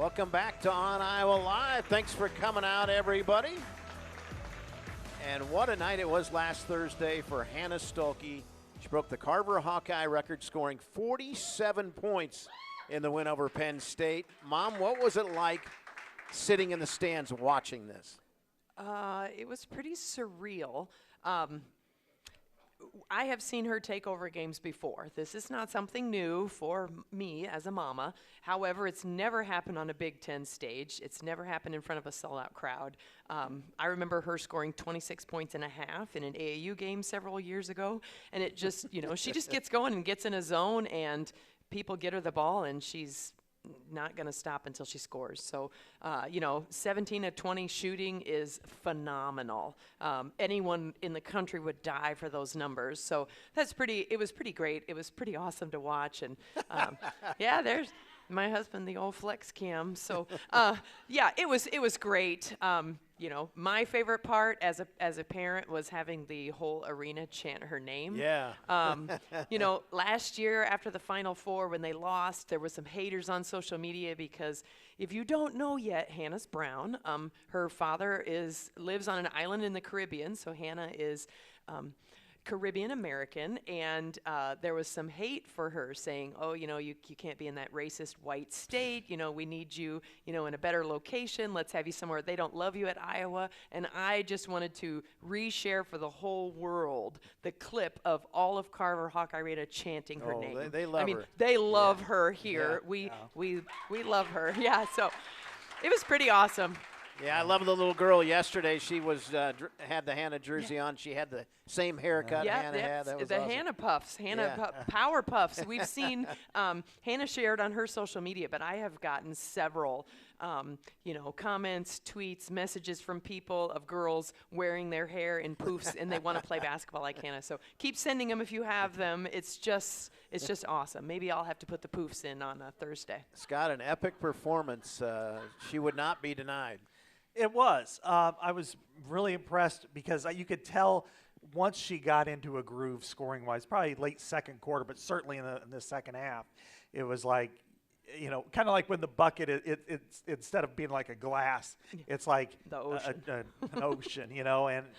Welcome back to On Iowa Live. Thanks for coming out, everybody. And what a night it was last Thursday for Hannah Stuelke. She broke the Carver Hawkeye record, scoring 47 points in the win over Penn State. Mom, what was it like sitting in the stands watching this? It was pretty surreal. I have seen her take over games before. This is not something new for me as a mama. However, it's never happened on a Big Ten stage. It's never happened in front of a sellout crowd. I remember her scoring 26 points and a half in an AAU game several years ago. And it just, she just gets going and gets in a zone, and people get her the ball, and she's not going to stop until she scores. So, 17 of 20 shooting is phenomenal. Anyone in the country would die for those numbers. So it was pretty great. It was pretty awesome to watch. And there's my husband, the old flex cam. So it was great. My favorite part as a parent was having the whole arena chant her name. Yeah. Last year after the Final Four when they lost, there was some haters on social media because if you don't know yet, Hannah's brown. Her father lives on an island in the Caribbean, so Hannah is Caribbean American, and there was some hate for her saying, you can't be in that racist white state, we need you, in a better location, let's have you somewhere. They don't love you at Iowa. And I just wanted to reshare for the whole world the clip of all of Carver Hawkeye Arena chanting her name. They love her. They love her here. Yeah. We love her. Yeah, so it was pretty awesome. Yeah, I love the little girl yesterday. She was had the Hannah jersey on. She had the same haircut Hannah had. That was the awesome. Hannah Puffs, Power Puffs. We've seen Hannah shared on her social media, but I have gotten several, comments, tweets, messages from people of girls wearing their hair in poofs, and they want to play basketball like Hannah. So keep sending them if you have them. It's just awesome. Maybe I'll have to put the poofs in on Thursday. Scott, an epic performance. She would not be denied. It was. I was really impressed because you could tell once she got into a groove scoring-wise, probably late second quarter, but certainly in the second half, it was like, kind of like when the bucket, it's instead of being like a glass, it's like the ocean. An ocean,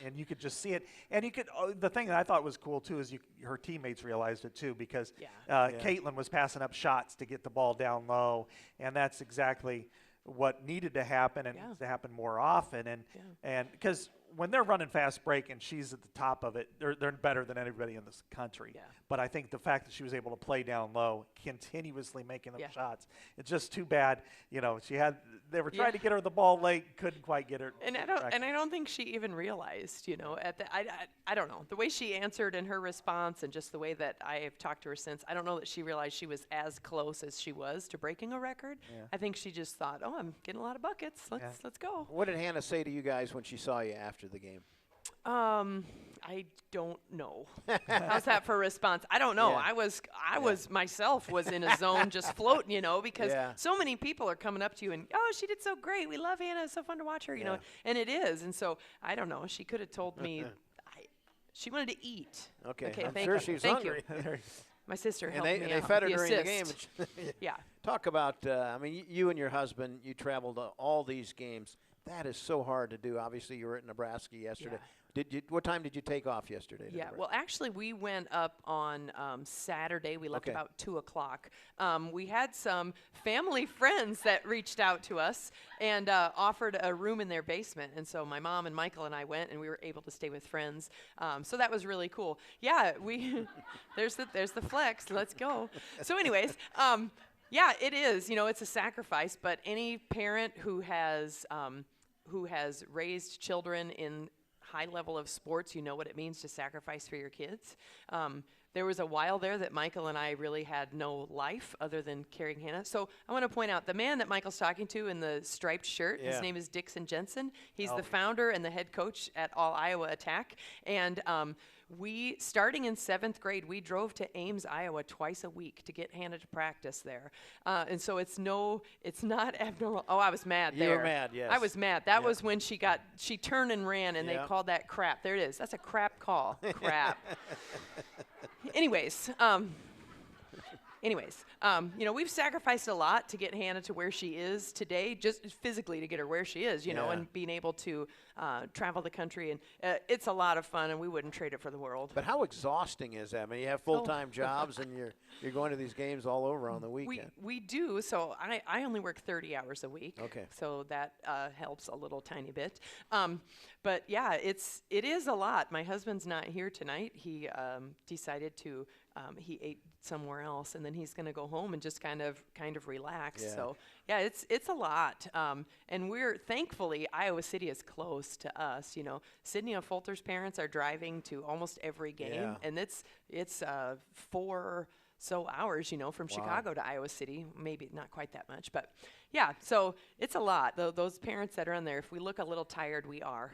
and you could just see it. And you could. The thing that I thought was cool too is her teammates realized it too because Caitlin was passing up shots to get the ball down low, and that's exactly what needed to happen and needs to happen more often. And because when they're running fast break and she's at the top of it, they're better than anybody in this country. Yeah. But I think the fact that she was able to play down low, continuously making them shots, it's just too bad. They were trying to get her the ball late, couldn't quite get her. And I don't think she even realized, I don't know, the way she answered in her response and just the way that I have talked to her since, I don't know that she realized she was as close as she was to breaking a record. Yeah. I think she just thought, I'm getting a lot of buckets. Let's go. What did Hannah say to you guys when she saw you after the game? I don't know. How's that for a response? I don't know. Yeah. I was myself was in a zone just floating, because so many people are coming up to you and, she did so great. We love Hannah. It's so fun to watch her, and it is. And so I don't know. She could have told me she wanted to eat. Okay. I'm sure she was hungry. My sister helped me out. And they fed her during the game. Yeah. Talk about, you and your husband, you traveled to all these games. That is so hard to do. Obviously, you were at Nebraska yesterday. Yeah. What time did you take off yesterday? Yeah, well, actually, we went up on Saturday. We left about 2 o'clock. We had some family friends that reached out to us and offered a room in their basement. And so my mom and Michael and I went, and we were able to stay with friends. So that was really cool. Yeah, there's the flex. Let's go. So anyways, it is. It's a sacrifice, but any parent who has raised children in high level of sports, you know what it means to sacrifice for your kids. There was a while there that Michael and I really had no life other than carrying Hannah. So I want to point out the man that Michael's talking to in the striped shirt, his name is Dixon Jensen. He's the founder and the head coach at All Iowa Attack. And we, starting in 7th grade, we drove to Ames, Iowa twice a week to get Hannah to practice there. And so it's not abnormal. Oh, I was mad there. You were mad, yes. I was mad. That was when she turned and ran, and they called that crap. There it is. That's a crap call. Crap. Anyways, anyways, you know, we've sacrificed a lot to get Hannah to where she is today, just physically to get her where she is, you know, and being able to travel the country. And it's a lot of fun, and we wouldn't trade it for the world. But how exhausting is that? I mean, you have full-time jobs, and you're going to these games all over on the weekend. We do. So I only work 30 hours a week. Okay. So that helps a little tiny bit. But yeah, it is a lot. My husband's not here tonight. He decided to he ate somewhere else, and then he's going to go home and just kind of relax. Yeah. So yeah, it's a lot. And we're thankfully Iowa City is close to us. You know, Sydney and Fulter's parents are driving to almost every game, and it's 4 hours, you know, from Chicago to Iowa City. Maybe not quite that much, but yeah. So it's a lot. Those parents that are in there, if we look a little tired, we are.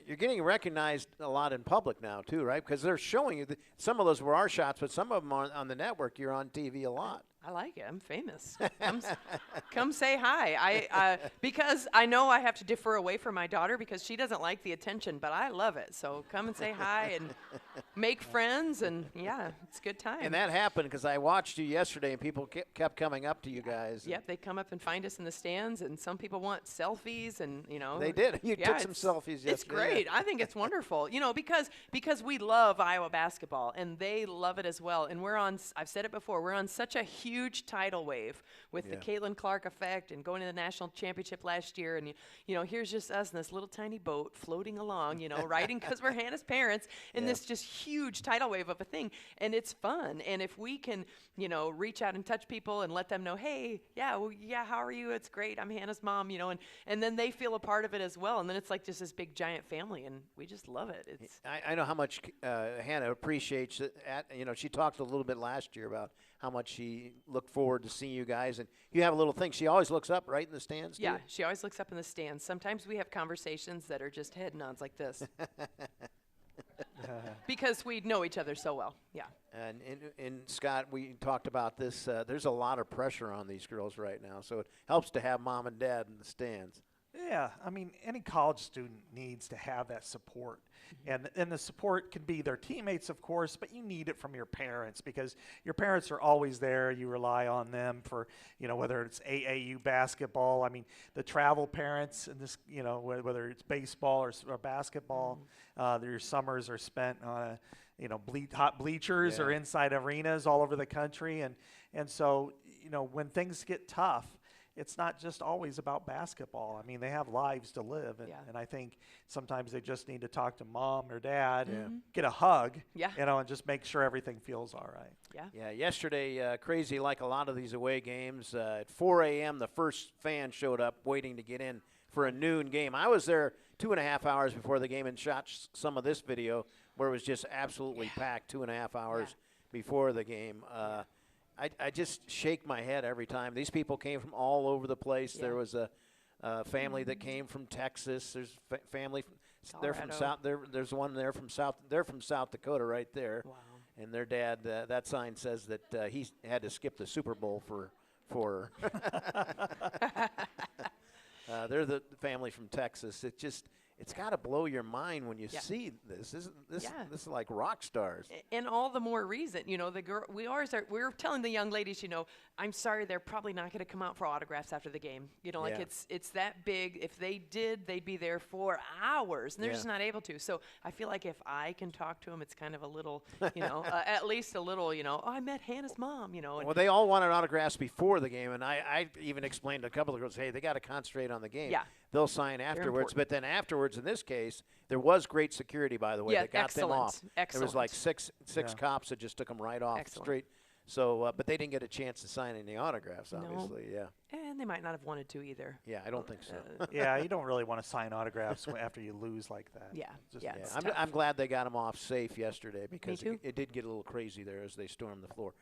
You're getting recognized a lot in public now, too, right? Because they're showing you. Some of those were our shots, but some of them on the network, you're on TV a lot. I like it. I'm famous. Come say hi. Because I know I have to defer away from my daughter because she doesn't like the attention, but I love it. So come and say hi and make friends, and yeah, it's a good time. And that happened because I watched you yesterday, and people kept coming up to you guys. Yep, they come up and find us in the stands, and some people want selfies, and you know. They did. You took some selfies yesterday. It's great. I think it's wonderful. You know, because we love Iowa basketball, and they love it as well. And I've said it before, we're on such a huge tidal wave with the Caitlin Clark effect and going to the national championship last year, and you know, here's just us in this little tiny boat floating along, you know, riding because we're Hannah's parents in this just huge tidal wave of a thing, and it's fun. And if we can, you know, reach out and touch people and let them know, hey, how are you? It's great. I'm Hannah's mom, you know, and then they feel a part of it as well, and then it's like just this big giant family, and we just love it. It's I know how much Hannah appreciates it. You know, she talked a little bit last year about how much she looked forward to seeing you guys. And you have a little thing. She always looks up right in the stands, Yeah, she always looks up in the stands. Sometimes we have conversations that are just head nods like this. Because we know each other so well, yeah. And Scott, we talked about this. There's a lot of pressure on these girls right now, so it helps to have mom and dad in the stands. Yeah, I mean, any college student needs to have that support. And the support can be their teammates, of course, but you need it from your parents because your parents are always there. You rely on them for, you know, whether it's AAU basketball. I mean, the travel parents, and this, you know, whether it's baseball or basketball, their summers are spent on hot bleachers or inside arenas all over the country. And so, you know, when things get tough, it's not just always about basketball. I mean, they have lives to live, and I think sometimes they just need to talk to mom or dad, get a hug, you know, and just make sure everything feels all right. Yeah. Yesterday, crazy like a lot of these away games. At 4 a.m., the first fan showed up waiting to get in for a noon game. I was there 2.5 hours before the game and shot some of this video where it was just absolutely packed 2.5 hours before the game. I just shake my head every time. These people came from all over the place. There was a family that came from Texas. There's family. They're from South. There's one there from South. They're from South Dakota, right there. Wow. And their dad. That sign says that he had to skip the Super Bowl for. They're the family from Texas. It's got to blow your mind when you see this. This is like rock stars. And all the more reason, you know, the girl. We're telling the young ladies, you know, I'm sorry, they're probably not going to come out for autographs after the game. You know, like it's that big. If they did, they'd be there for hours, and they're just not able to. So I feel like if I can talk to them, it's kind of a little, you know, at least a little, you know, I met Hannah's mom, you know. Well, they all wanted autographs before the game, and I even explained to a couple of girls, hey, they got to concentrate on the game. Yeah. They'll sign afterwards, but then afterwards, in this case, there was great security, by the way, that got them off. Excellent. There was like six cops that just took them right off straight. So, but they didn't get a chance to sign any autographs, obviously. No. And they might not have wanted to either. Yeah, I don't think so. Yeah, you don't really want to sign autographs after you lose like that. Yeah. I'm glad they got them off safe yesterday because it did get a little crazy there as they stormed the floor.